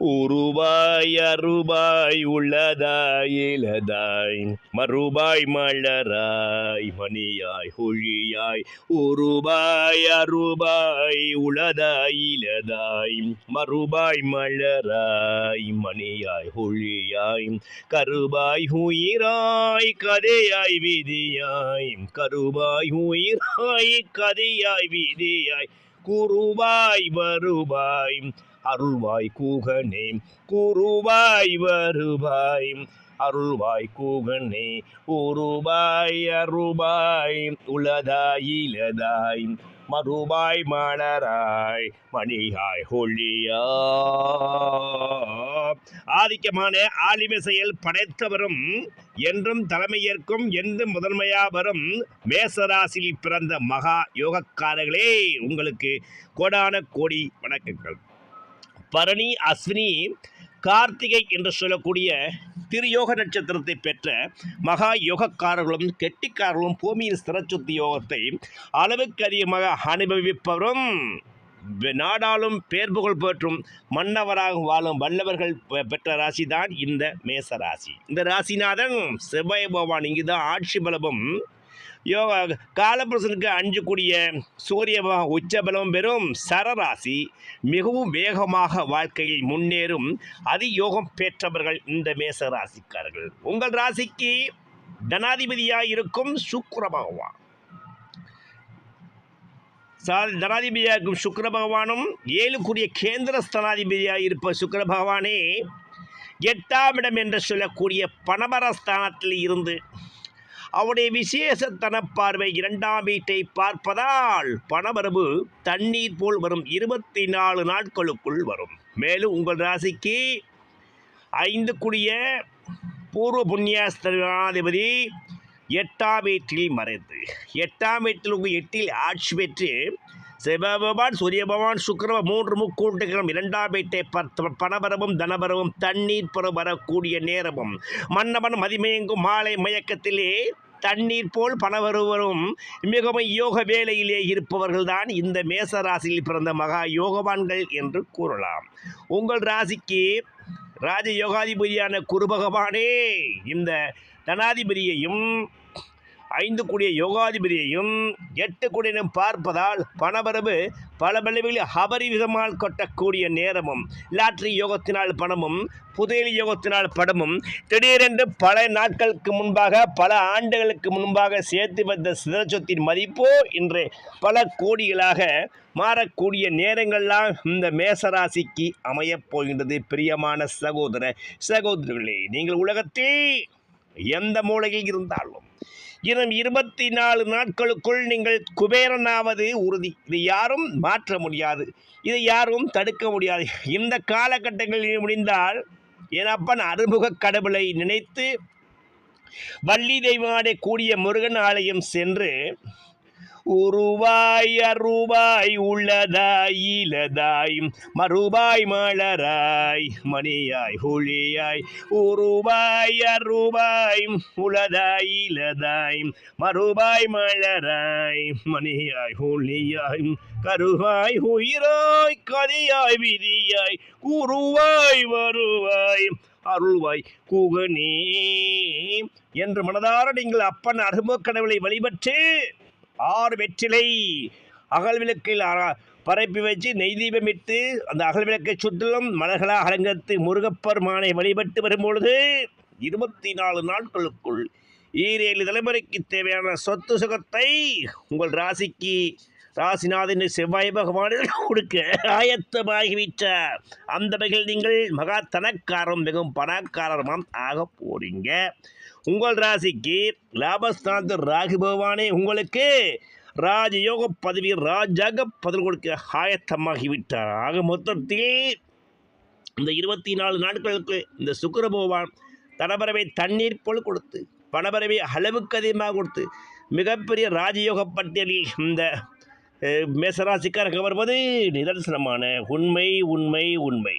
உருவாய் அருவாய் உள்ளதாய் இலதாய் மறுபாய் மலராய் மணியாய் ஒழியாய் உருவாய் அருவாய் உளதாய் இலதாய் மறுபாய் மலராய் மணியாய் ஒழியாய் கருபாய் உயிராய் கதையாய் விதியாய் கருபாய் உயிராய் கதையாய் விதியாய் குருவாய் வருவாய் அருள்வாய் கூகனே குருவாய் வருவாய் அருள்வாய் கூகனே உருவாய் அருவாய் உளதாய் இலதாய் மறுபாய் மலராய் மணியாய் ஒளியா. ஆதிக்கமான ஆலிம செயல் படைத்தவரும் என்றும் தலைமையேற்கும் என்றும் முதன்மையாவரும் மேசராசியில் பிறந்த மகா யோகக்காரர்களே, உங்களுக்கு கோடான கோடி வணக்கங்கள். பரணி, அஸ்வினி, கார்த்திகை என்று சொல்லக்கூடிய திருயோக நட்சத்திரத்தை பெற்ற மகா யோகக்காரர்களும் கெட்டிக்காரர்களும் பூமியின் ஸ்திரச்சுத்தி யோகத்தை அளவுக்கு அதிகமாக அனுபவிப்பவரும் நாடாளும் பேர் புகழ் பெற்றும் மன்னவராக வாழும் வல்லவர்கள் பெற்ற ராசி தான் இந்த மேச ராசி. இந்த ராசிநாதன் செவ்வாய் பகவான் இங்குதான் ஆட்சி பலமும் யோகா காலபுருஷனுக்கு அஞ்சக்கூடிய சூரிய உச்சபலம் பெறும் சரராசி. மிகவும் வேகமாக வாழ்க்கையில் முன்னேறும் அதியோகம் பெற்றவர்கள் இந்த மேச ராசிக்காரர்கள். உங்கள் ராசிக்கு தனாதிபதியாக இருக்கும் சுக்கிர பகவான், தனாதிபதியாக இருக்கும் சுக்கிர பகவானும் 7 கேந்திர ஸ்தானாதிபதியாக இருப்ப சுக்கிர பகவானே 8ஆம் இடம் என்று சொல்லக்கூடிய பணபரஸ்தானத்தில் இருந்து அவருடைய விசேஷத்தன பார்வை 2ஆம் வீட்டை பார்ப்பதால் பணவரவு தண்ணீர் போல் வரும் 24 நாட்களுக்குள் வரும். மேலும் உங்கள் ராசிக்கு 5 பூர்வ புண்ணியாஸ்திராதிபதி 8ஆம் வீட்டில் மறைந்து 8ஆம் வீட்டில் 8இல் ஆட்சி பெற்று சிவபகவான், சூரிய பகவான், சுக்கிர 3 முக்கூட்டுகளும் 2ஆம் வீட்டை பணபரவும் தனபரவும் தண்ணீர் புற வரக்கூடிய நேரமும் மன்னவன் மதிமயங்கும் மாலை மயக்கத்திலே தண்ணீர் போல் பணவருவரும் மிகவும் யோக வேலையிலே இருப்பவர்கள்தான் இந்த மேச ராசியில் பிறந்த மகா யோகவான்கள் என்று கூறலாம். உங்கள் ராசிக்கு ராஜ யோகாதிபதியான குரு பகவானே இந்த தனாதிபதியையும் 5 யோகாதிபதியையும் 8 பார்ப்பதால் பணவரவு பல பலவில் அபரிவிதமால் கொட்டக்கூடிய நேரமும் லாட்ரி யோகத்தினால் பணமும் புதையல் யோகத்தினால் பணமும் திடீரென்று பல நாட்களுக்கு முன்பாக பல ஆண்டுகளுக்கு முன்பாக சேர்த்து வந்த சிதச்சொத்தின் மதிப்போ இன்று பல கோடிகளாக மாறக்கூடிய நேரங்கள்லாம் இந்த மேசராசிக்கு அமையப் போகின்றது. பிரியமான சகோதர சகோதரிகளே, நீங்கள் உலகத்தில் எந்த மூலையில் இருந்தாலும் இன்னும் 24 நாட்களுக்குள் நீங்கள் குபேரனாவது உறுதி. இதை யாரும் மாற்ற முடியாது, இதை யாரும் தடுக்க முடியாது. இந்த காலகட்டங்களில் முடிந்தால் என் அப்பன் அறுமுக கடவுளை நினைத்து வள்ளி தெய்வானை கூடிய முருகன் ஆலயம் சென்று உருவாய் அருவாய் உள்ளதாய் இலதாய் மறுபாய் மலராய் மணியாய் ஒளியாய் உருவாய் அருவாய் உளதாய் இலதாய் மறுபாய் மலராய் மணியாய் ஒளியாய் கருவாய் உயிராய் கதையாய் விதியாய் குருவாய் வருவாய் அருள்வாய் கூகனே என்று மனதார நீங்கள் அப்பன் அருமுக கடவுளை வழிபட்டு 6 வெற்றிலை அகல்விளக்கில் பரப்பி வச்சு நெய் தீபமிட்டு அந்த அகல்விளக்கை சுற்றிலும் மலர்களாக அலங்கரித்து முருகப்பெருமானை வழிபட்டு வரும்பொழுது 24 நாட்களுக்குள் 7 தலைமுறைக்கு தேவையான சொத்து சுகத்தை உங்கள் ராசிக்கு ராசிநாதன் செவ்வாய் பகவானில் கொடுக்க ஆயத்தமாகிவிட்டார். அந்த வகையில் நீங்கள் மகா தனக்காரரும் மிகவும் பணக்காரருமாம் ஆக போறீங்க. உங்கள் ராசிக்கு லாபஸ்தானத்து ராகு பகவானே உங்களுக்கு ராஜயோக பதவி ராஜாக பதவி கொடுக்க ஆயத்தமாகிவிட்டார். ஆக மொத்தத்தில் இந்த 24 நாட்களுக்கு இந்த சுக்கிர பகவான் தனபரவை தண்ணீர் போல் கொடுத்து பணபரவை அளவுக்கு அதிகமாக கொடுத்து மிகப்பெரிய ராஜயோக பட்டியலில் இந்த மேசராசிக்காரங்க வருவது நிதர்சனமான உண்மை உண்மை உண்மை.